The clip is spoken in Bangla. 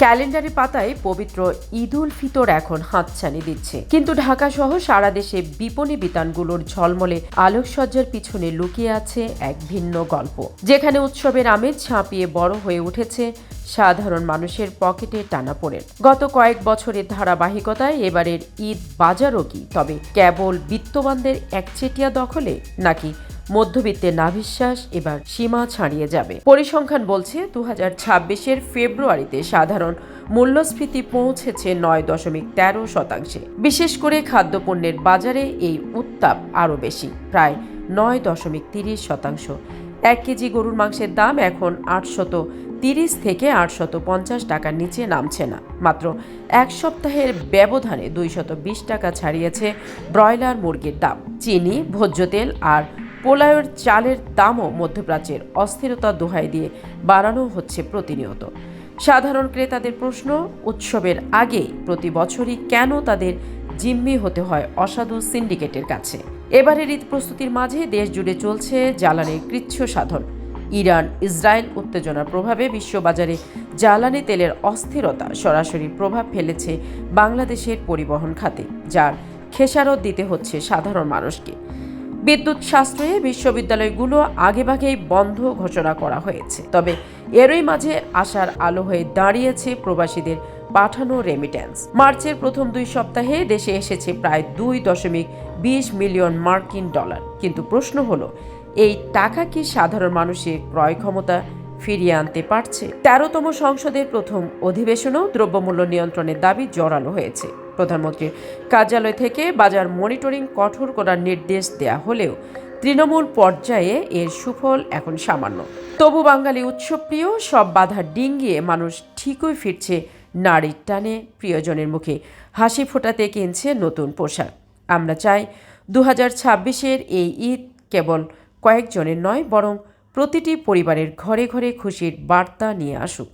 ক্যালেন্ডারের পাতায় পবিত্র ঈদ উল ফিতর এখন হাতছানি দিচ্ছে, কিন্তু ঢাকা সহ সারা দেশে বিপণী বিতানগুলোর ঝলমলে আলোকসজ্জার পিছনে লুকিয়ে আছে এক ভিন্ন গল্প, যেখানে উৎসবের আমেজ ঝাঁপিয়ে বড় হয়ে উঠেছে সাধারণ মানুষের পকেটে টানাপোড়েন। গত কয়েক বছরের ধারাবাহিকতায় এবারের ঈদ বাজারও কি তবে কেবল বিত্তবানদের একচেটিয়া দখলে, নাকি মধ্যবিত্তের নাভিশ্বাস এবার সীমা ছাড়িয়ে যাবে? পরিসংখ্যান বলছে 2026-এর ফেব্রুয়ারিতে সাধারণ মূল্যস্ফীতি পৌঁছেছে 9.13%। বিশেষ করে খাদ্যপণ্যের বাজারে এই উত্তাপ আরও বেশি, প্রায় 9.30%। 1 কেজি গরুর মাংসের দাম এখন 830 থেকে 850 টাকার নিচে নামছে না। মাত্র এক সপ্তাহের ব্যবধানে 220 টাকা ছাড়িয়েছে ব্রয়লার মুরগির দাম। চিনি, ভোজ্য তেল আর পোলাওয়ের চালের দামও মধ্যপ্রাচ্যের অস্থিরতার দোহাই দিয়ে বাড়ানো হচ্ছে প্রতিনিয়ত। সাধারণ ক্রেতাদের প্রশ্ন, উৎসবের আগে প্রতি বছরই কেন তাদের জিম্মি হতে হয় অসাধু সিন্ডিকেটের কাছে? এবারের ঈদ প্রস্তুতির মাঝে দেশ জুড়ে চলছে জ্বালানির কৃচ্ছ সাধন। ইরান ইসরায়েল উত্তেজনার প্রভাবে বিশ্ববাজারে জ্বালানি তেলের অস্থিরতা সরাসরি প্রভাব ফেলেছে বাংলাদেশের পরিবহন খাতে, যার খেসারত দিতে হচ্ছে সাধারণ মানুষকে। বিদ্যুৎ সাশ্রয়ে বিশ্ববিদ্যালয়গুলো আগেভাগেই বন্ধ ঘোষণা করা হয়েছে, তবে এরই মাঝে আশার আলো হয়ে দাঁড়িয়েছে প্রবাসীদের পাঠানো রেমিট্যান্স। মার্চের প্রথম 2 সপ্তাহে দেশে এসেছে প্রায় 2.20 মিলিয়ন মার্কিন ডলার। কিন্তু প্রশ্ন হলো, এই টাকা কি সাধারণ মানুষের ক্রয় ক্ষমতা ফিরিয়ে আনতে পারছে? 13তম সংসদের প্রথম অধিবেশনেও দ্রব্যমূল্য নিয়ন্ত্রণের দাবি জোরালো হয়েছে। প্রধানমন্ত্রীর কার্যালয় থেকে বাজার মনিটরিং কঠোর করার নির্দেশ দেয়া হলেও তৃণমূল পর্যায়ে এর সুফল এখন সামান্য। তবু বাঙালি উৎসবপ্রিয় সব বাধা ডিঙ্গিয়ে মানুষ ঠিকই ফিরছে নারীর টানে, প্রিয়জনের মুখে হাসি ফোটাতে কিনছে নতুন পোশাক। আমরা চাই 2026-এর এই ঈদ কেবল কয়েকজনের নয়, বরং প্রতিটি পরিবারের ঘরে ঘরে খুশির বার্তা নিয়ে আসুক।